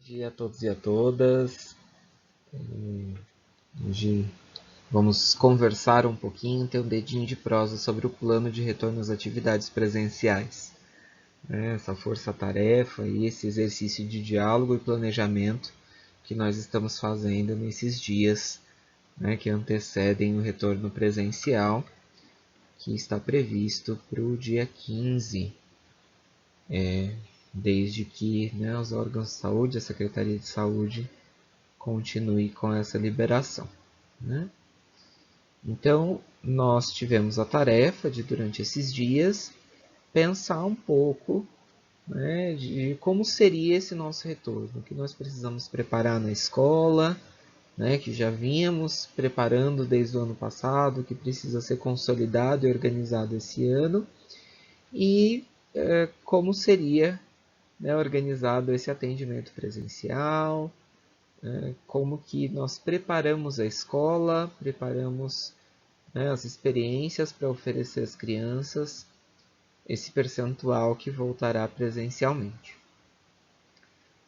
Dia a todos e a todas. Hoje vamos conversar um pouquinho, ter um dedinho de prosa sobre o plano de retorno às atividades presenciais. Essa força-tarefa e esse exercício de diálogo e planejamento que nós estamos fazendo nesses dias, que antecedem o retorno presencial, que está previsto para o dia 15, desde que os órgãos de saúde, a Secretaria de Saúde, continue com essa liberação. Então, nós tivemos a tarefa de, durante esses dias, pensar um pouco de como seria esse nosso retorno, o que nós precisamos preparar na escola, que já vínhamos preparando desde o ano passado, que precisa ser consolidado e organizado esse ano, e como seria organizado esse atendimento presencial, como que nós preparamos a escola, preparamos as experiências para oferecer às crianças esse percentual que voltará presencialmente.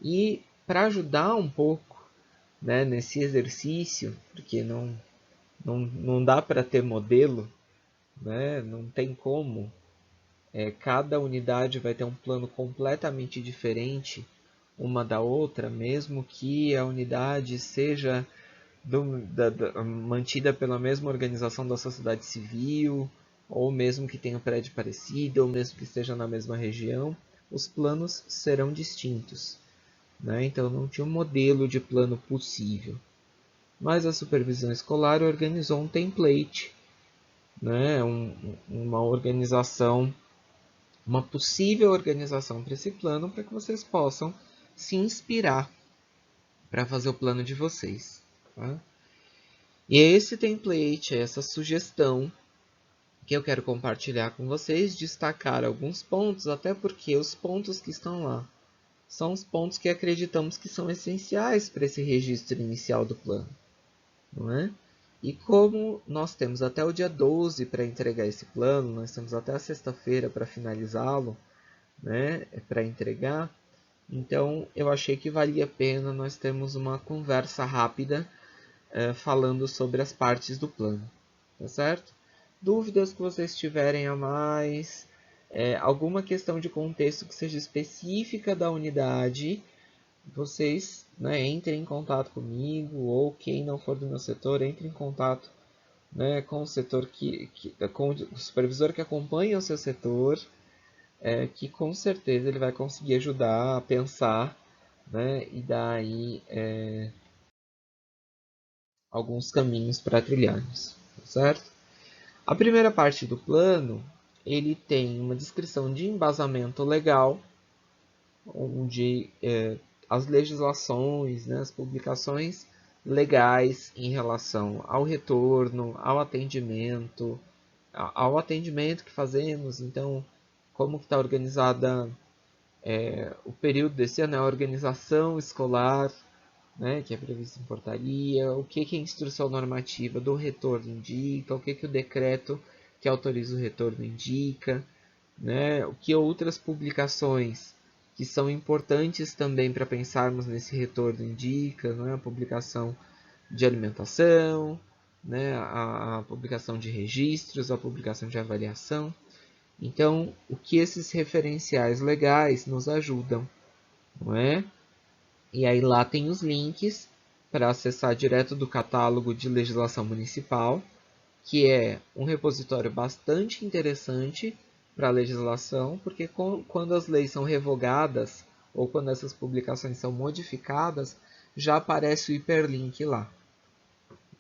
E para ajudar um pouco nesse exercício, porque não dá para ter modelo, não tem como, cada unidade vai ter um plano completamente diferente uma da outra, mesmo que a unidade seja mantida pela mesma organização da sociedade civil, ou mesmo que tenha um prédio parecido, ou mesmo que esteja na mesma região, os planos serão distintos. Então não tinha um modelo de plano possível. Mas a supervisão escolar organizou um template, uma organização, uma possível organização para esse plano, para que vocês possam se inspirar para fazer o plano de vocês. Tá? E esse template, essa sugestão que eu quero compartilhar com vocês, destacar alguns pontos, até porque os pontos que estão lá são os pontos que acreditamos que são essenciais para esse registro inicial do plano. Não é? E como nós temos até o dia 12 para entregar esse plano, nós temos até a sexta-feira para finalizá-lo, para entregar, então eu achei que valia a pena nós termos uma conversa rápida falando sobre as partes do plano, tá certo? Dúvidas que vocês tiverem a mais, alguma questão de contexto que seja específica da unidade, vocês entrem em contato comigo, ou quem não for do meu setor, entre em contato com o setor com o supervisor que acompanha o seu setor, que com certeza ele vai conseguir ajudar a pensar e dar aí alguns caminhos para trilharmos, certo? A primeira parte do plano, ele tem uma descrição de embasamento legal, onde as legislações, as publicações legais em relação ao retorno, ao atendimento que fazemos, então como que está organizada o período desse ano, a organização escolar, que é previsto em portaria, o que a instrução normativa do retorno indica, o que o decreto que autoriza o retorno indica, o que outras publicações que são importantes também para pensarmos nesse retorno indica, a publicação de alimentação, a publicação de registros, a publicação de avaliação. Então, o que esses referenciais legais nos ajudam, não é? E aí lá tem os links para acessar direto do catálogo de legislação municipal, que é um repositório bastante interessante para a legislação, porque quando as leis são revogadas ou quando essas publicações são modificadas, já aparece o hiperlink lá.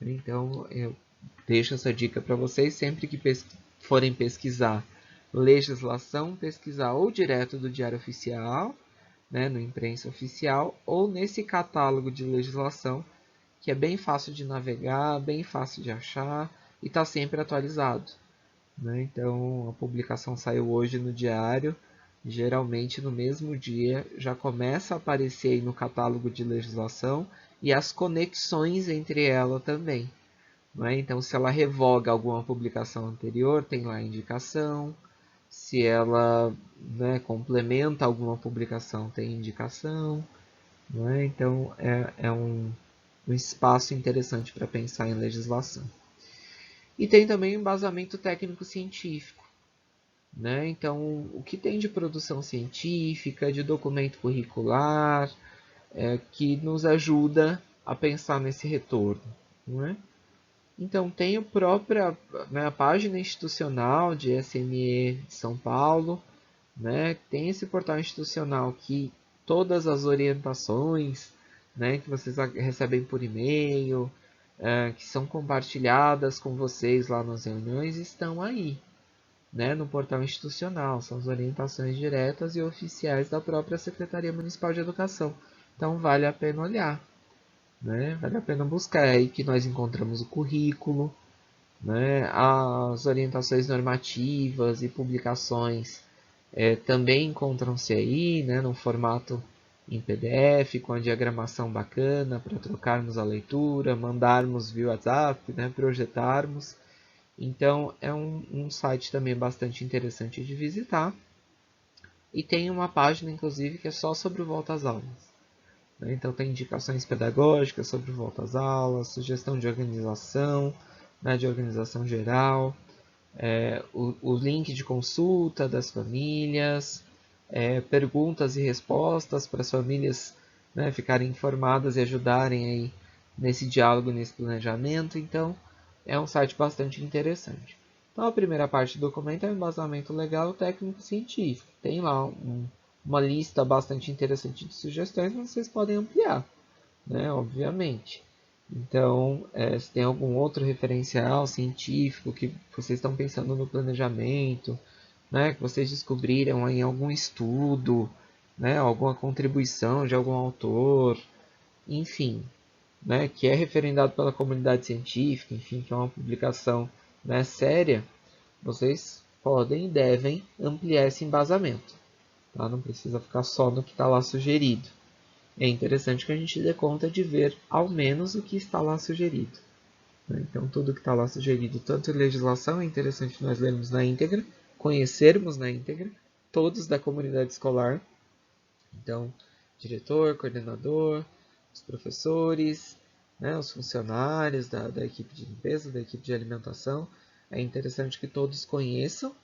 Então eu deixo essa dica para vocês sempre que forem pesquisar legislação, pesquisar ou direto do Diário Oficial, no Imprensa Oficial, ou nesse catálogo de legislação, que é bem fácil de navegar, bem fácil de achar e está sempre atualizado. Então, a publicação saiu hoje no Diário, geralmente no mesmo dia já começa a aparecer aí no catálogo de legislação e as conexões entre ela também. Então, se ela revoga alguma publicação anterior, tem lá a indicação. Se ela complementa alguma publicação, tem indicação. não é? Então, é um espaço interessante para pensar em legislação. E tem também o embasamento técnico-científico, né? Então, o que tem de produção científica, de documento curricular, que nos ajuda a pensar nesse retorno, não é? Então, tem a própria, né, a página institucional de SME de São Paulo, né? Tem esse portal institucional que todas as orientações, né, que vocês recebem por e-mail, que são compartilhadas com vocês lá nas reuniões, estão aí, né, no portal institucional. São as orientações diretas e oficiais da própria Secretaria Municipal de Educação. Então, vale a pena olhar, né? Vale a pena buscar. É aí que nós encontramos o currículo, né? As orientações normativas e publicações também encontram-se aí, né, no formato em PDF, com a diagramação bacana para trocarmos a leitura, mandarmos via WhatsApp, né, projetarmos. Então, é um site também bastante interessante de visitar. E tem uma página, inclusive, que é só sobre o volta às aulas. Né? Então, tem indicações pedagógicas sobre o volta às aulas, sugestão de organização, né, de organização geral, o link de consulta das famílias, perguntas e respostas para as famílias, né, ficarem informadas e ajudarem aí nesse diálogo, nesse planejamento. Então, é um site bastante interessante. Então, a primeira parte do documento é o embasamento legal, técnico e científico. Tem lá uma lista bastante interessante de sugestões, mas vocês podem ampliar, né, obviamente. Então, se tem algum outro referencial científico que vocês estão pensando no planejamento, né, que vocês descobriram em algum estudo, né, alguma contribuição de algum autor, enfim, né, que é referendado pela comunidade científica, enfim, que é uma publicação, né, séria, vocês podem e devem ampliar esse embasamento. Tá? Não precisa ficar só no que está lá sugerido. É interessante que a gente dê conta de ver ao menos o que está lá sugerido. Então, tudo que está lá sugerido, tanto em legislação, é interessante nós lermos na íntegra, conhecermos na íntegra, todos da comunidade escolar. Então, diretor, coordenador, os professores, né, os funcionários da equipe de limpeza, da equipe de alimentação. É interessante que todos conheçam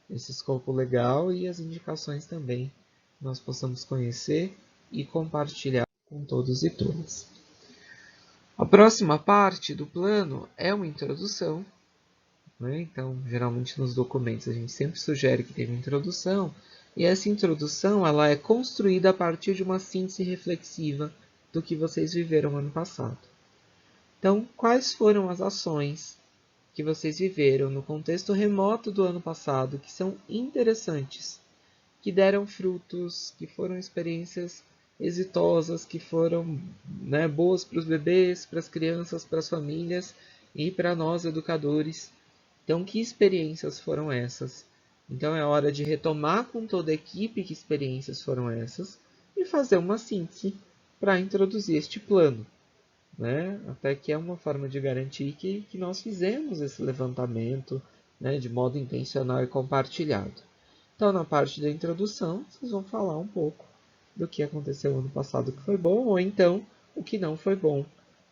esse escopo legal e as indicações também nós possamos conhecer e compartilhar com todos e todas. A próxima parte do plano é uma introdução, né? Então, geralmente nos documentos a gente sempre sugere que tenha uma introdução, e essa introdução ela é construída a partir de uma síntese reflexiva do que vocês viveram ano passado. Então, quais foram as ações que vocês viveram no contexto remoto do ano passado que são interessantes, que deram frutos, que foram experiências exitosas, que foram, né, boas para os bebês, para as crianças, para as famílias e para nós educadores. Então, que experiências foram essas? Então, é hora de retomar com toda a equipe que experiências foram essas e fazer uma síntese para introduzir este plano. Né? Até que é uma forma de garantir que nós fizemos esse levantamento, né, de modo intencional e compartilhado. Então, na parte da introdução, vocês vão falar um pouco do que aconteceu ano passado que foi bom, ou então o que não foi bom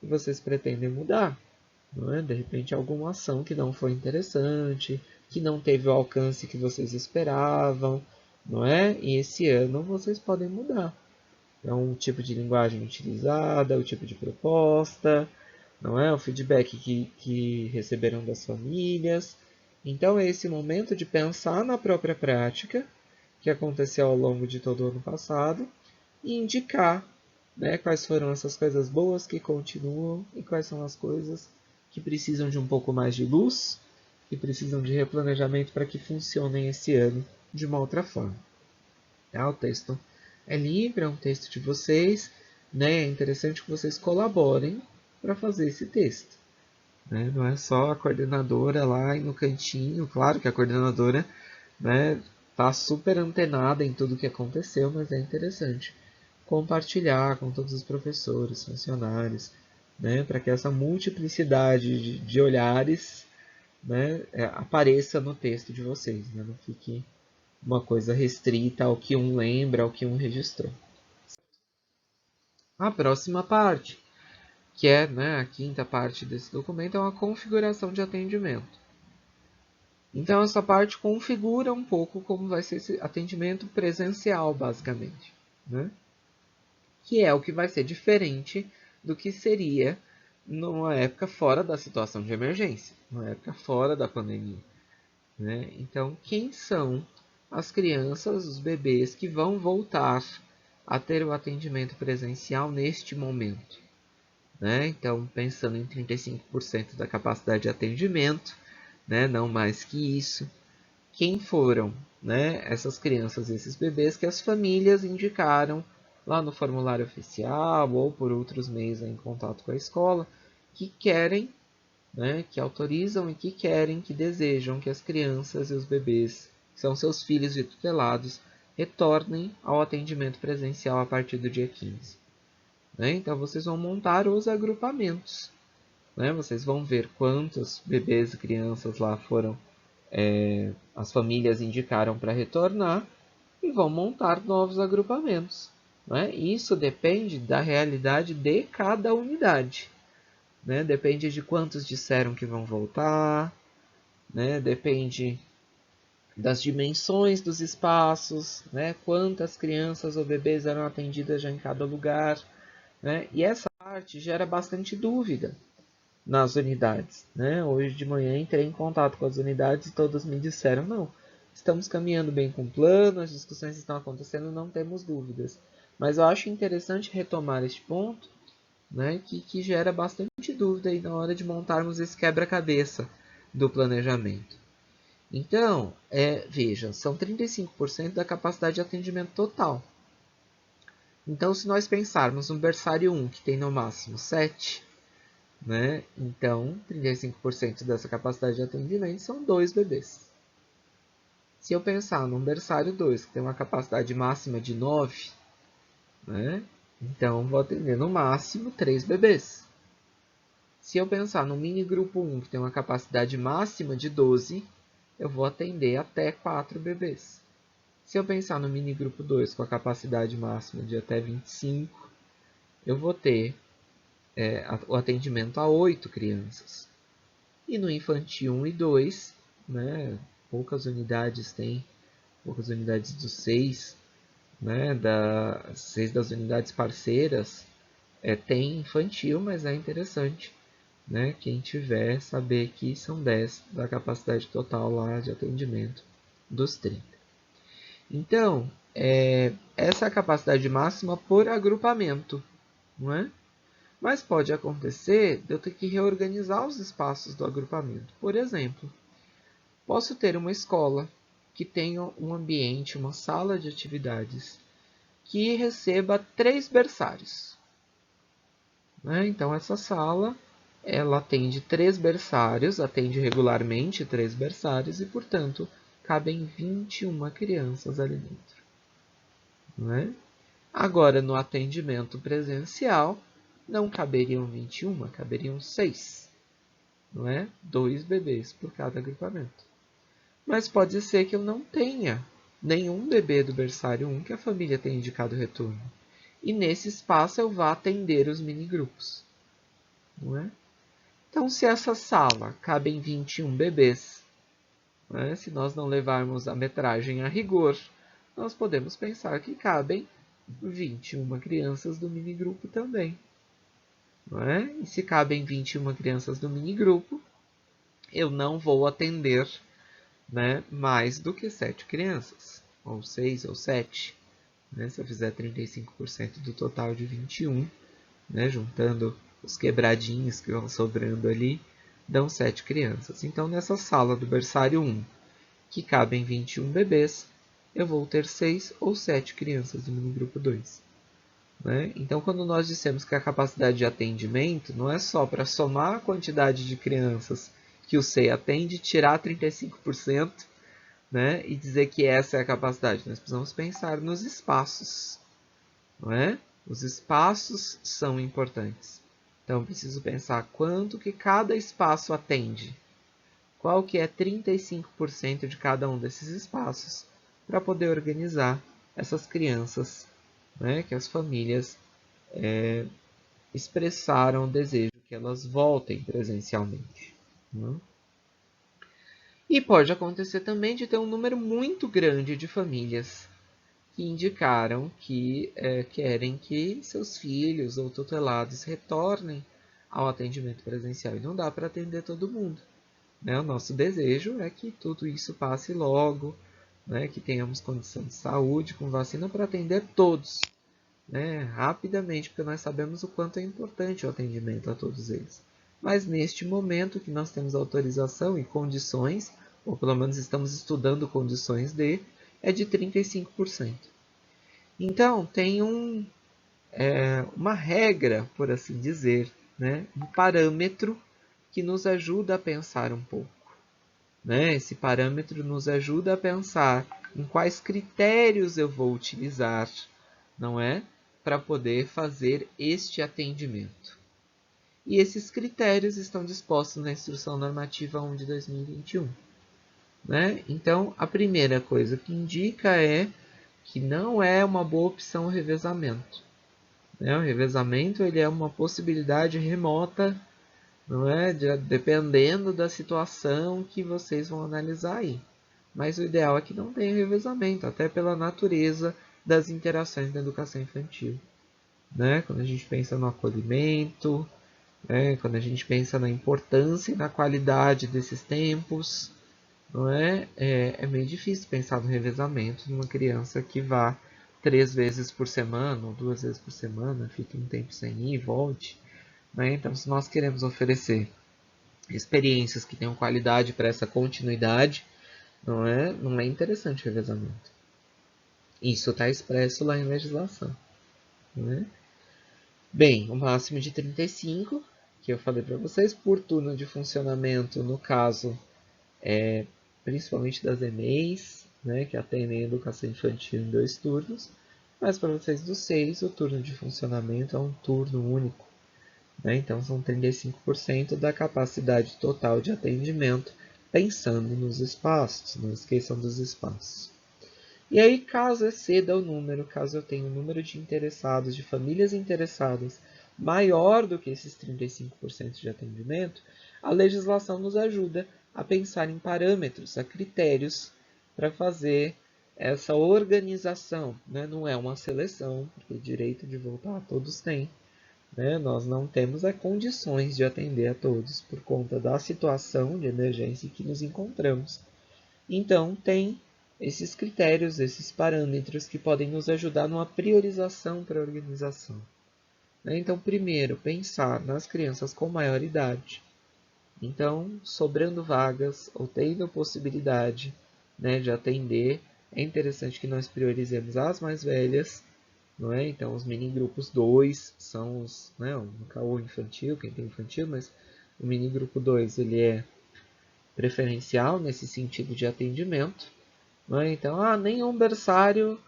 e vocês pretendem mudar. Não é? De repente, alguma ação que não foi interessante, que não teve o alcance que vocês esperavam, não é? E esse ano vocês podem mudar. É um tipo de linguagem utilizada, o tipo de proposta, não é? O feedback que receberam das famílias. Então, é esse momento de pensar na própria prática que aconteceu ao longo de todo o ano passado e indicar, né, quais foram essas coisas boas que continuam e quais são as coisas que precisam de um pouco mais de luz, que precisam de replanejamento para que funcionem esse ano de uma outra forma. O texto é livre, é um texto de vocês, né? É interessante que vocês colaborem para fazer esse texto. Né? Não é só a coordenadora lá no cantinho, claro que a coordenadora, né, tá super antenada em tudo que aconteceu, mas é interessante compartilhar com todos os professores, funcionários, né, para que essa multiplicidade de olhares, né, apareça no texto de vocês, né, não fique uma coisa restrita ao que um lembra, ao que um registrou. a próxima parte, que é, né, a quinta parte desse documento, é uma configuração de atendimento. Então, essa parte configura um pouco como vai ser esse atendimento presencial, basicamente, né? Que é o que vai ser diferente do que seria numa época fora da situação de emergência, numa época fora da pandemia, né? Então, quem são as crianças, os bebês que vão voltar a ter o atendimento presencial neste momento, né? Então, pensando em 35% da capacidade de atendimento, né? Não mais que isso. Quem foram, né, essas crianças, esses bebês que as famílias indicaram lá no formulário oficial ou por outros meios em contato com a escola, que querem, né, que autorizam e que querem, que desejam que as crianças e os bebês, que são seus filhos e tutelados, retornem ao atendimento presencial a partir do dia 15. Né? Então, vocês vão montar os agrupamentos. Né? Vocês vão ver quantos bebês e crianças lá foram, as famílias indicaram para retornar e vão montar novos agrupamentos. Né? Isso depende da realidade de cada unidade. Né? Depende de quantos disseram que vão voltar, né? Depende das dimensões dos espaços, né? Quantas crianças ou bebês eram atendidas já em cada lugar. Né? E essa parte gera bastante dúvida nas unidades. Né? Hoje de manhã entrei em contato com as unidades e todas me disseram, não, estamos caminhando bem com o plano, as discussões estão acontecendo, não temos dúvidas. Mas eu acho interessante retomar este ponto, né, que gera bastante dúvida aí na hora de montarmos esse quebra-cabeça do planejamento. Então, veja, são 35% da capacidade de atendimento total. Então, se nós pensarmos no berçário 1, que tem no máximo 7, né, então 35% dessa capacidade de atendimento são 2 bebês. Se eu pensar num berçário 2, que tem uma capacidade máxima de 9, né, então vou atender no máximo 3 bebês. Se eu pensar no mini grupo 1, que tem uma capacidade máxima de 12, eu vou atender até 4 bebês. Se eu pensar no mini grupo 2, com a capacidade máxima de até 25, eu vou ter o atendimento a 8 crianças. E no infantil 1 e 2, né, poucas unidades dos 6, né, das 6 das unidades parceiras, tem infantil, mas é interessante, né, quem tiver saber que são 10 da capacidade total lá de atendimento dos 30. Então, essa é a capacidade máxima por agrupamento, não é? Mas pode acontecer de eu ter que reorganizar os espaços do agrupamento. Por exemplo, posso ter uma escola que tenha um ambiente, uma sala de atividades, que receba 3 berçários. Né? Então, essa sala ela atende 3 berçários, atende regularmente 3 berçários e, portanto, cabem 21 crianças ali dentro. Né? Agora, no atendimento presencial, não caberiam 21, caberiam 6. Não é? 2 bebês por cada agrupamento. Mas pode ser que eu não tenha nenhum bebê do berçário 1 que a família tenha indicado retorno. E nesse espaço eu vá atender os minigrupos. Não é? Então, se essa sala cabem 21 bebês, né, se nós não levarmos a metragem a rigor, nós podemos pensar que cabem 21 crianças do minigrupo também. Não é? E se cabem 21 crianças do minigrupo, eu não vou atender, né, mais do que 7 crianças, ou 6 ou 7. Né? Se eu fizer 35% do total de 21, né, juntando os quebradinhos que vão sobrando ali, dão 7 crianças. Então, nessa sala do berçário 1, que cabem 21 bebês, eu vou ter 6 ou 7 crianças do minigrupo 2. Né? Então, quando nós dissemos que a capacidade de atendimento não é só para somar a quantidade de crianças que o SEI atende, tirar 35%, né, e dizer que essa é a capacidade. Nós precisamos pensar nos espaços. Não é? Os espaços são importantes. Então, eu preciso pensar quanto que cada espaço atende. Qual que é 35% de cada um desses espaços para poder organizar essas crianças, né, que as famílias expressaram o desejo que elas voltem presencialmente. Né? E pode acontecer também de ter um número muito grande de famílias que indicaram que querem que seus filhos ou tutelados retornem ao atendimento presencial. E não dá para atender todo mundo. Né? O nosso desejo é que tudo isso passe logo, né? Que tenhamos condição de saúde com vacina para atender todos, né? Rapidamente, porque nós sabemos o quanto é importante o atendimento a todos eles. Mas neste momento que nós temos autorização e condições, ou pelo menos estamos estudando condições é de 35%. Então, tem uma regra, por assim dizer, né? Um parâmetro que nos ajuda a pensar um pouco. Né? Esse parâmetro nos ajuda a pensar em quais critérios eu vou utilizar, não é? Para poder fazer este atendimento. E esses critérios estão dispostos na Instrução Normativa 1 de 2021. Né? Então, a primeira coisa que indica é que não é uma boa opção o revezamento. Né? O revezamento ele é uma possibilidade remota, não é? Dependendo da situação que vocês vão analisar aí. Mas o ideal é que não tenha revezamento, até pela natureza das interações da educação infantil. Né? Quando a gente pensa no acolhimento, né? Quando a gente pensa na importância e na qualidade desses tempos, não é meio difícil pensar no revezamento de uma criança que vá 3 vezes por semana ou 2 vezes por semana, fique um tempo sem ir e volte. Né? Então, se nós queremos oferecer experiências que tenham qualidade para essa continuidade, não é interessante o revezamento. Isso está expresso lá em legislação. Né? Bem, o máximo de 35, que eu falei para vocês, por turno de funcionamento, no caso, principalmente das EMEIs, né, que atendem a educação infantil em 2 turnos, mas para vocês do 6, o turno de funcionamento é um turno único. Né? Então, são 35% da capacidade total de atendimento, pensando nos espaços, não esqueçam dos espaços. E aí, caso exceda o número, caso eu tenha um número de interessados, de famílias interessadas, maior do que esses 35% de atendimento, a legislação nos ajuda a pensar em parâmetros, a critérios para fazer essa organização. Né? Não é uma seleção, porque direito de voltar todos têm. Né? Nós não temos condições de atender a todos por conta da situação de emergência em que nos encontramos. Então, tem esses critérios, esses parâmetros que podem nos ajudar numa priorização para a organização. Então, primeiro, pensar nas crianças com maior idade. Então, sobrando vagas ou tendo possibilidade, né, de atender, é interessante que nós priorizemos as mais velhas. Não é? Então, os mini grupos 2 são os, né, o caô infantil, quem tem infantil, mas o mini grupo 2 ele é preferencial nesse sentido de atendimento. Não é? Então, nenhum berçário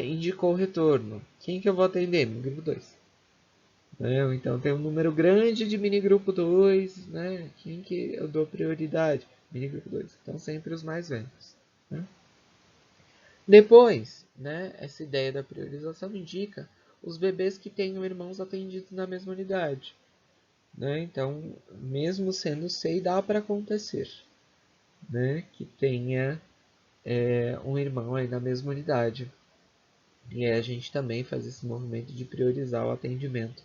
indicou retorno. Quem que eu vou atender? Mini grupo 2. Né? Então, tem um número grande de mini grupo 2. Né? Quem que eu dou prioridade? Mini grupo 2. Então, sempre os mais velhos. Né? Depois, né, essa ideia da priorização indica os bebês que tenham irmãos atendidos na mesma unidade. Né? Então, mesmo sendo SEI, dá para acontecer, né, que tenha um irmão aí na mesma unidade. E aí a gente também faz esse movimento de priorizar o atendimento,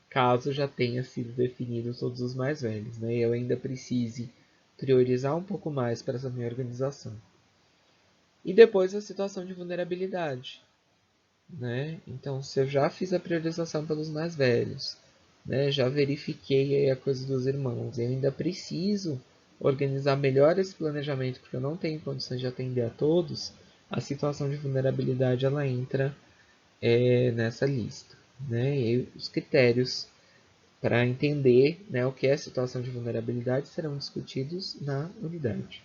caso já tenha sido definido todos os mais velhos. Né? E eu ainda precise priorizar um pouco mais para essa minha organização. E depois a situação de vulnerabilidade. Né? Então, se eu já fiz a priorização pelos mais velhos, né? Já verifiquei aí a coisa dos irmãos, eu ainda preciso organizar melhor esse planejamento, porque eu não tenho condições de atender a todos, a situação de vulnerabilidade ela entra nessa lista. Né? E os critérios para entender, né, o que é situação de vulnerabilidade serão discutidos na unidade.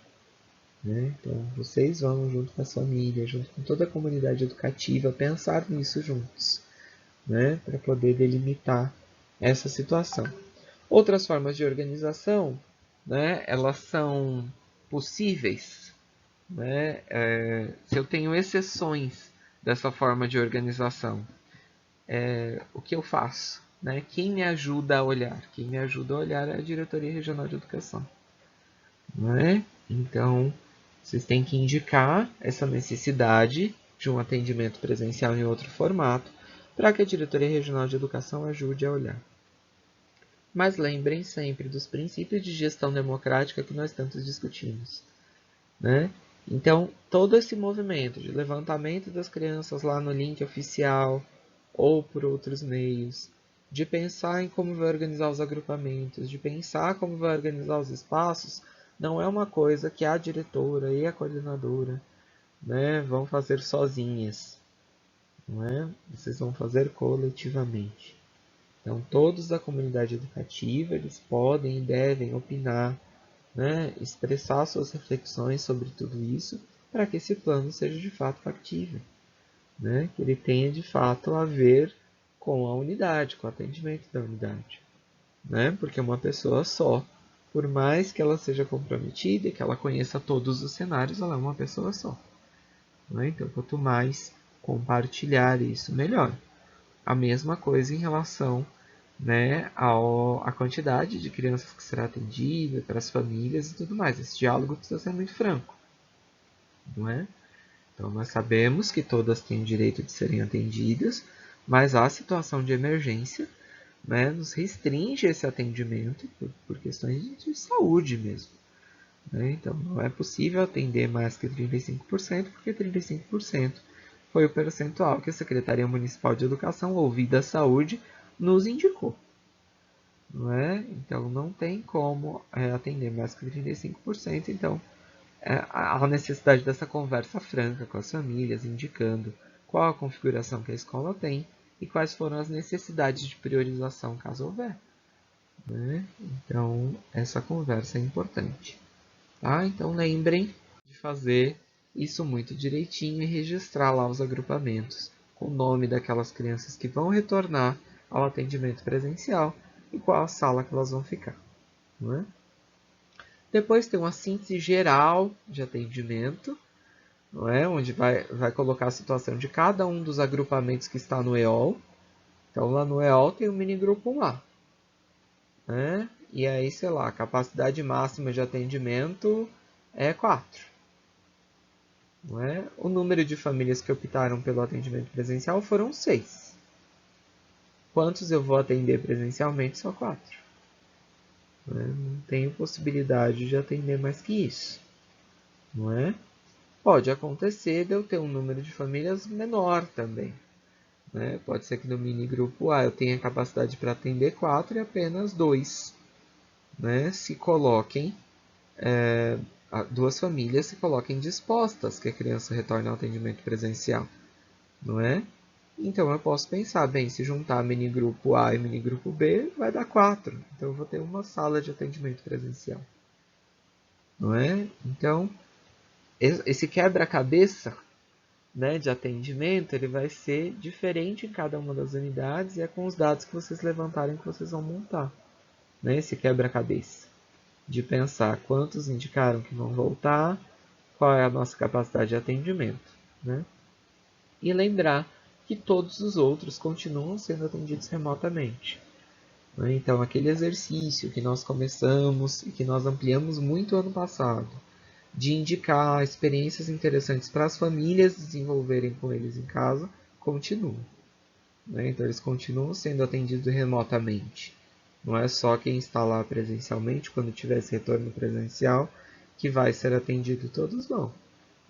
Né? Então, vocês vão, junto com a família, junto com toda a comunidade educativa, pensar nisso juntos, né? Para poder delimitar essa situação. Outras formas de organização, né? Elas são possíveis. Né? Se eu tenho exceções dessa forma de organização, o que eu faço? Né? Quem me ajuda a olhar? Quem me ajuda a olhar é a Diretoria Regional de Educação. Não é? Então, vocês têm que indicar essa necessidade de um atendimento presencial em outro formato para que a Diretoria Regional de Educação ajude a olhar. Mas lembrem sempre dos princípios de gestão democrática que nós tanto discutimos. Né? Então, todo esse movimento de levantamento das crianças lá no link oficial ou por outros meios, de pensar em como vai organizar os agrupamentos, de pensar como vai organizar os espaços, não é uma coisa que a diretora e a coordenadora, né, vão fazer sozinhas. Não é? Vocês vão fazer coletivamente. Então, todos da comunidade educativa, eles podem e devem opinar, né, expressar suas reflexões sobre tudo isso, para que esse plano seja de fato factível, né, que ele tenha de fato a ver com a unidade, com o atendimento da unidade. Né, porque uma pessoa só, por mais que ela seja comprometida e que ela conheça todos os cenários, ela é uma pessoa só. Né? Então, quanto mais compartilhar isso, melhor. A mesma coisa em relação, né, à quantidade de crianças que será atendida, para as famílias e tudo mais. Esse diálogo precisa ser muito franco. Não é? Então, nós sabemos que todas têm o direito de serem atendidas, mas a situação de emergência, né, nos restringe esse atendimento por questões de saúde mesmo. Né? Então, não é possível atender mais que 35%, porque 35% foi o percentual que a Secretaria Municipal de Educação ou Vida Saúde nos indicou. Não é? Então, não tem como atender mais que 35%. Então, há necessidade dessa conversa franca com as famílias, indicando qual a configuração que a escola tem e quais foram as necessidades de priorização, caso houver. Né? Então, essa conversa é importante. Tá? Então, lembrem de fazer isso muito direitinho e registrar lá os agrupamentos, com o nome daquelas crianças que vão retornar ao atendimento presencial e qual a sala que elas vão ficar. Não é? Depois tem uma síntese geral de atendimento, não é? Onde vai colocar a situação de cada um dos agrupamentos que está no EOL. Então, lá no EOL tem o mini grupo 1A. Né? E aí, sei lá, a capacidade máxima de atendimento é 4. Não é? O número de famílias que optaram pelo atendimento presencial foram 6. Quantos eu vou atender presencialmente? Só 4. Não tenho possibilidade de atender mais que isso. Não é? Pode acontecer de eu ter um número de famílias menor também. Né? Pode ser que no mini grupo A eu tenha capacidade para atender 4 e apenas 2. Né? Se coloquem, duas famílias se coloquem dispostas que a criança retorne ao atendimento presencial. Não é? Então eu posso pensar, bem, se juntar mini grupo A e mini grupo B, vai dar 4. Então eu vou ter uma sala de atendimento presencial. Não é? Então, esse quebra-cabeça, né, de atendimento, ele vai ser diferente em cada uma das unidades e é com os dados que vocês levantarem que vocês vão montar. Né, esse quebra-cabeça de pensar quantos indicaram que vão voltar, qual é a nossa capacidade de atendimento. Né? E lembrar que todos os outros continuam sendo atendidos remotamente. Né? Então, aquele exercício que nós começamos e que nós ampliamos muito ano passado, de indicar experiências interessantes para as famílias desenvolverem com eles em casa, continua. Né? Então, eles continuam sendo atendidos remotamente. Não é só quem está lá presencialmente, quando tiver esse retorno presencial, que vai ser atendido, todos vão.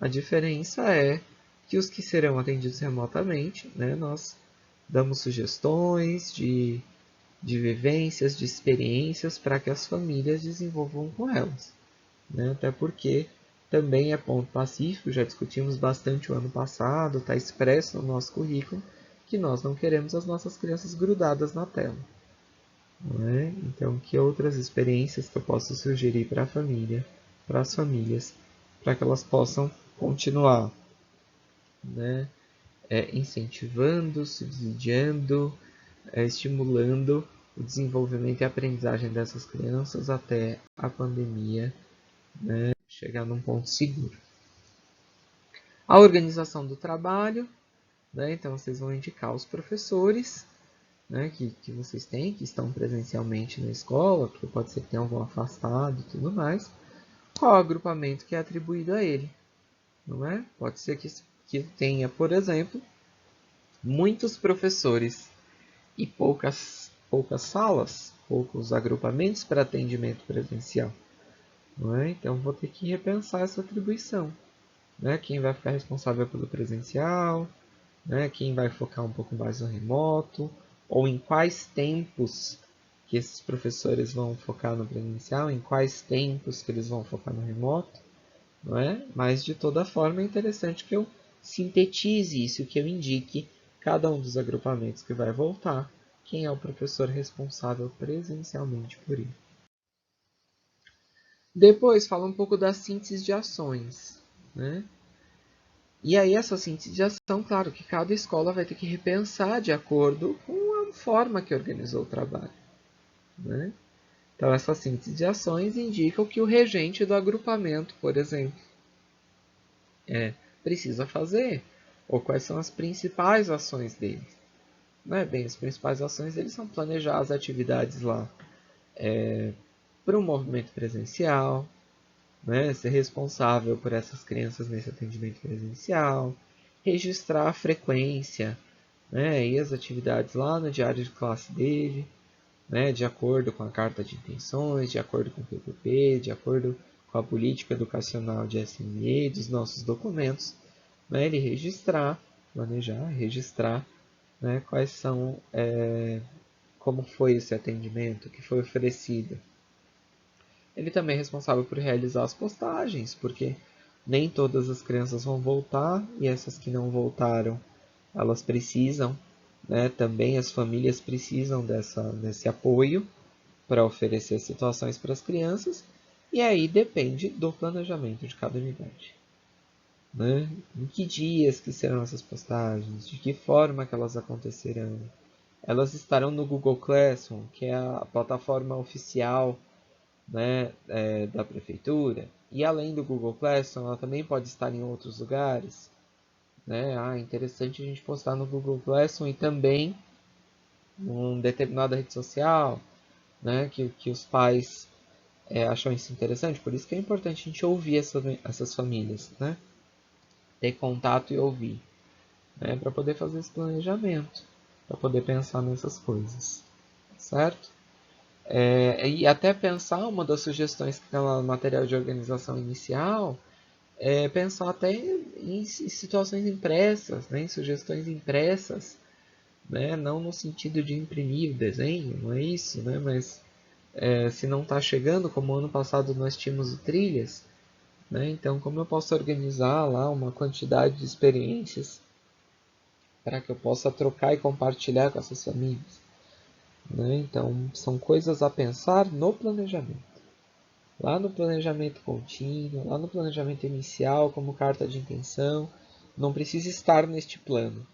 A diferença é que os que serão atendidos remotamente, né, nós damos sugestões de vivências, de experiências para que as famílias desenvolvam com elas. Né? Até porque também é ponto pacífico, já discutimos bastante o ano passado, está expresso no nosso currículo, que nós não queremos as nossas crianças grudadas na tela. Né? Então, que outras experiências que eu posso sugerir para a família, para as famílias, para que elas possam continuar, né, incentivando, subsidiando, estimulando o desenvolvimento e aprendizagem dessas crianças até a pandemia, né, chegar num ponto seguro. A organização do trabalho, né? Então, vocês vão indicar os professores, né, que vocês têm, que estão presencialmente na escola, porque pode ser que tenha algum afastado e tudo mais, qual agrupamento que é atribuído a ele, não é? Pode ser que tenha, por exemplo, muitos professores e poucas salas, poucos agrupamentos para atendimento presencial, não é? Então, vou ter que repensar essa atribuição, né? Quem vai ficar responsável pelo presencial, né? Quem vai focar um pouco mais no remoto, ou em quais tempos que esses professores vão focar no presencial, em quais tempos que eles vão focar no remoto, não é? Mas de toda forma é interessante que eu sintetize isso, que eu indique cada um dos agrupamentos que vai voltar, quem é o professor responsável presencialmente por ele. Depois fala um pouco da síntese de ações, né? E aí essa síntese de ação, claro que cada escola vai ter que repensar de acordo com a forma que organizou o trabalho, né? Então essa síntese de ações indica o que o regente do agrupamento, por exemplo, precisa fazer, ou quais são as principais ações dele. Né? Bem, as principais ações deles são planejar as atividades lá para o movimento presencial, né? Ser responsável por essas crianças nesse atendimento presencial, registrar a frequência, né? E as atividades lá no diário de classe dele, né? De acordo com a carta de intenções, de acordo com o PPP, de acordo com a política educacional de SME, dos nossos documentos, né? Ele registrar, planejar, registrar, né? Quais são, como foi esse atendimento, que foi oferecido. Ele também é responsável por realizar as postagens, porque nem todas as crianças vão voltar e essas que não voltaram, elas precisam, né? Também as famílias precisam desse apoio para oferecer situações para as crianças, e aí depende do planejamento de cada unidade. Né? Em que dias que serão essas postagens? De que forma que elas acontecerão? Elas estarão no Google Classroom, que é a plataforma oficial, né, da prefeitura. E além do Google Classroom, ela também pode estar em outros lugares. Né? É interessante a gente postar no Google Classroom e também em uma determinada rede social, né, que os pais acham isso interessante. Por isso que é importante a gente ouvir essas famílias, né? Ter contato e ouvir, né? Para poder fazer esse planejamento, para poder pensar nessas coisas, certo? E até pensar, uma das sugestões que está no material de organização inicial, é pensar até em situações impressas, né? Em sugestões impressas, né? Não no sentido de imprimir o desenho, não é isso, né? Mas se não está chegando, como ano passado nós tínhamos o Trilhas, né? Então como eu posso organizar lá uma quantidade de experiências para que eu possa trocar e compartilhar com essas famílias, né? Então são coisas a pensar no planejamento. Lá no planejamento contínuo, lá no planejamento inicial, como carta de intenção, não precisa estar neste plano,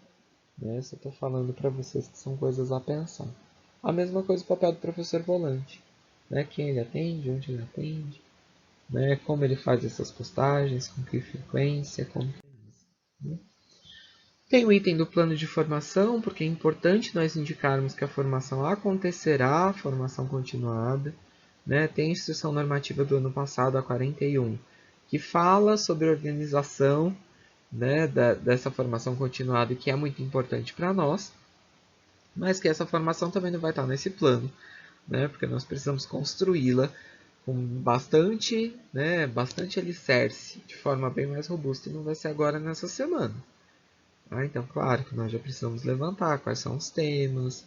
né? Só estou falando para vocês que são coisas a pensar. A mesma coisa o papel do professor volante, né? Quem ele atende, onde ele atende, né? Como ele faz essas postagens, com que frequência, como. Né? Tem o item do plano de formação, porque é importante nós indicarmos que a formação acontecerá, a formação continuada. Né? Tem a instrução normativa do ano passado, a 41, que fala sobre a organização, né, dessa formação continuada, que é muito importante para nós, mas que essa formação também não vai estar nesse plano, né, porque nós precisamos construí-la com bastante alicerce, de forma bem mais robusta, e não vai ser agora nessa semana. Então, claro que nós já precisamos levantar quais são os temas,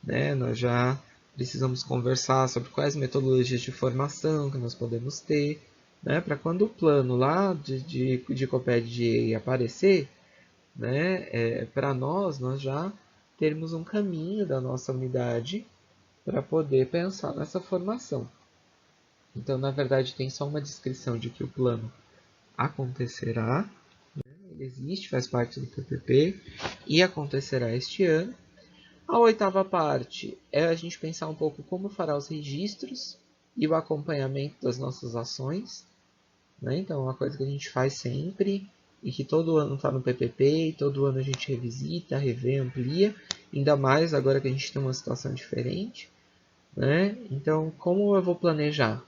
né? Nós já precisamos conversar sobre quais metodologias de formação que nós podemos ter, né? Para quando o plano lá de Coped de aparecer, né? Para nós já termos um caminho da nossa unidade para poder pensar nessa formação. Então, na verdade, tem só uma descrição de que o plano acontecerá, ele existe, faz parte do PPP e acontecerá este ano. A oitava parte é a gente pensar um pouco como fará os registros e o acompanhamento das nossas ações. Né? Então, é uma coisa que a gente faz sempre, e que todo ano está no PPP, e todo ano a gente revisita, revê, amplia, ainda mais agora que a gente tem uma situação diferente, né? Então, como eu vou planejar?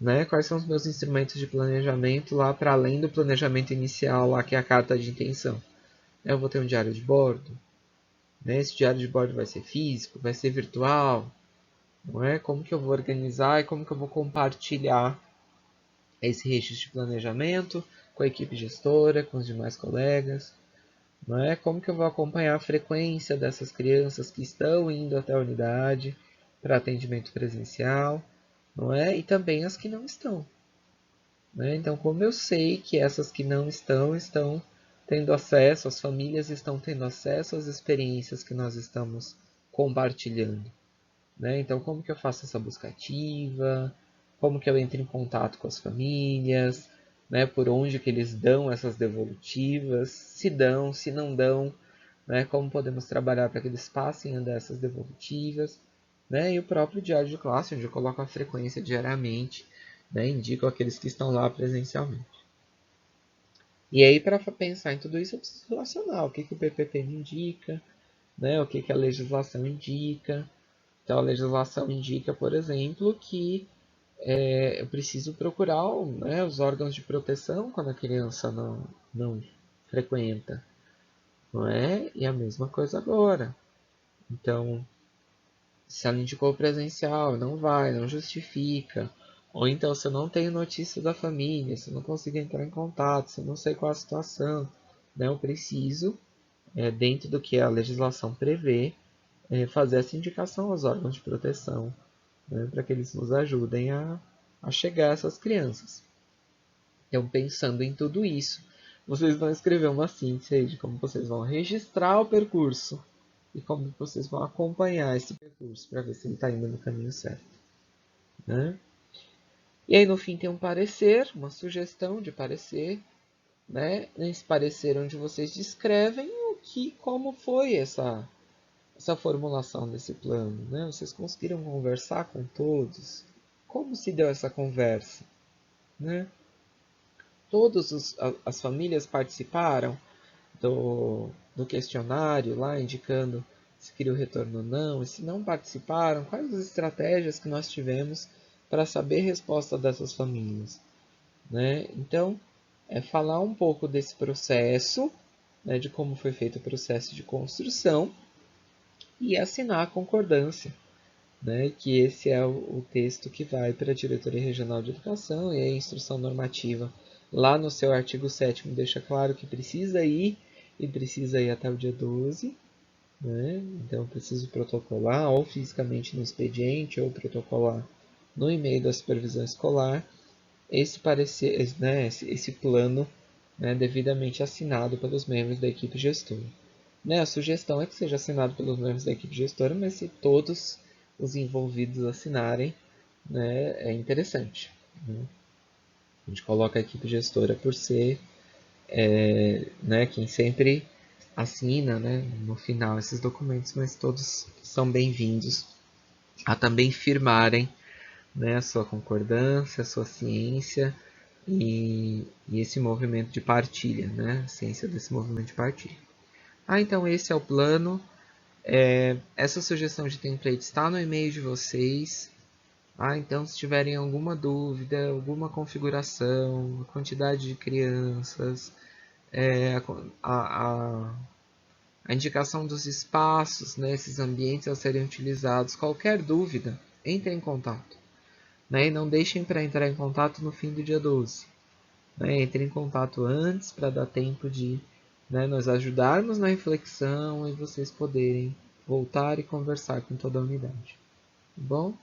Né? Quais são os meus instrumentos de planejamento lá para além do planejamento inicial, lá que é a carta de intenção? Eu vou ter um diário de bordo, né? Esse diário de bordo vai ser físico, vai ser virtual, não é? Como que eu vou organizar e como que eu vou compartilhar esse registro de planejamento com a equipe gestora, com os demais colegas, não é? Como que eu vou acompanhar a frequência dessas crianças que estão indo até a unidade para atendimento presencial, não é? E também as que não estão, né? Então, como eu sei que essas que não estão tendo acesso, as famílias estão tendo acesso às experiências que nós estamos compartilhando, né? Então, como que eu faço essa busca ativa? Como que eu entro em contato com as famílias? Né? Por onde que eles dão essas devolutivas? Se dão, se não dão, né? Como podemos trabalhar para que eles passem a dar essas devolutivas? Né? E o próprio diário de classe, onde eu coloco a frequência diariamente, né? Indico aqueles que estão lá presencialmente. E aí, para pensar em tudo isso, eu preciso relacionar o que o PPP me indica, né? O que a legislação indica. Então, a legislação indica, por exemplo, que eu preciso procurar, né, os órgãos de proteção quando a criança não frequenta, não é? E a mesma coisa agora. Então, se ela indicou presencial, não vai, não justifica. Ou então, se eu não tenho notícia da família, se eu não consigo entrar em contato, se eu não sei qual a situação, né, eu preciso, dentro do que a legislação prevê, fazer essa indicação aos órgãos de proteção, né, para que eles nos ajudem a chegar a essas crianças. Então, pensando em tudo isso, vocês vão escrever uma síntese aí de como vocês vão registrar o percurso e como vocês vão acompanhar esse percurso para ver se ele está indo no caminho certo, né? E aí, no fim, tem um parecer, uma sugestão de parecer, né? Nesse parecer onde vocês descrevem como foi essa formulação desse plano, né? Vocês conseguiram conversar com todos? Como se deu essa conversa, né? Todas as famílias participaram do questionário lá, indicando se queria o retorno ou não, e se não participaram, quais as estratégias que nós tivemos para saber a resposta dessas famílias, né? Então, falar um pouco desse processo, né, de como foi feito o processo de construção e assinar a concordância, né, que esse é o texto que vai para a Diretoria Regional de Educação e a instrução normativa. Lá no seu artigo 7º deixa claro que precisa ir e precisa ir até o dia 12. Né? Então, eu preciso protocolar ou fisicamente no expediente ou protocolar no e-mail da supervisão escolar esse parecer, né, esse plano, né, devidamente assinado pelos membros da equipe gestora. Né, a sugestão é que seja assinado pelos membros da equipe gestora, mas se todos os envolvidos assinarem, né, é interessante. Né? A gente coloca a equipe gestora por ser né, quem sempre assina, né, no final esses documentos, mas todos são bem-vindos a também firmarem, né, a sua concordância, a sua ciência e esse movimento de partilha, né, a ciência desse movimento de partilha. Então esse é o plano. Essa sugestão de template está no e-mail de vocês. Então, se tiverem alguma dúvida, alguma configuração, a quantidade de crianças, a indicação dos espaços, né, esses ambientes a serem utilizados, qualquer dúvida, entre em contato. Né, e não deixem para entrar em contato no fim do dia 12. Né, entre em contato antes para dar tempo de, né, nós ajudarmos na reflexão e vocês poderem voltar e conversar com toda a unidade. Tá bom?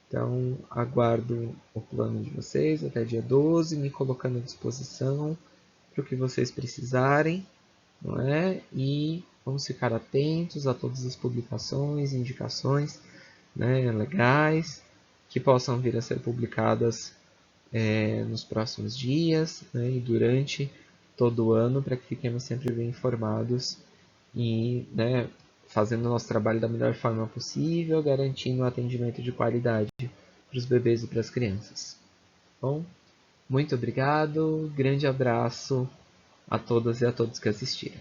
Então, aguardo o plano de vocês até dia 12, me colocando à disposição para o que vocês precisarem, não é? E vamos ficar atentos a todas as publicações, indicações, né, legais, que possam vir a ser publicadas nos próximos dias, né, e durante todo o ano, para que fiquemos sempre bem informados e, né, fazendo o nosso trabalho da melhor forma possível, garantindo um atendimento de qualidade para os bebês e para as crianças. Bom, muito obrigado, grande abraço a todas e a todos que assistiram.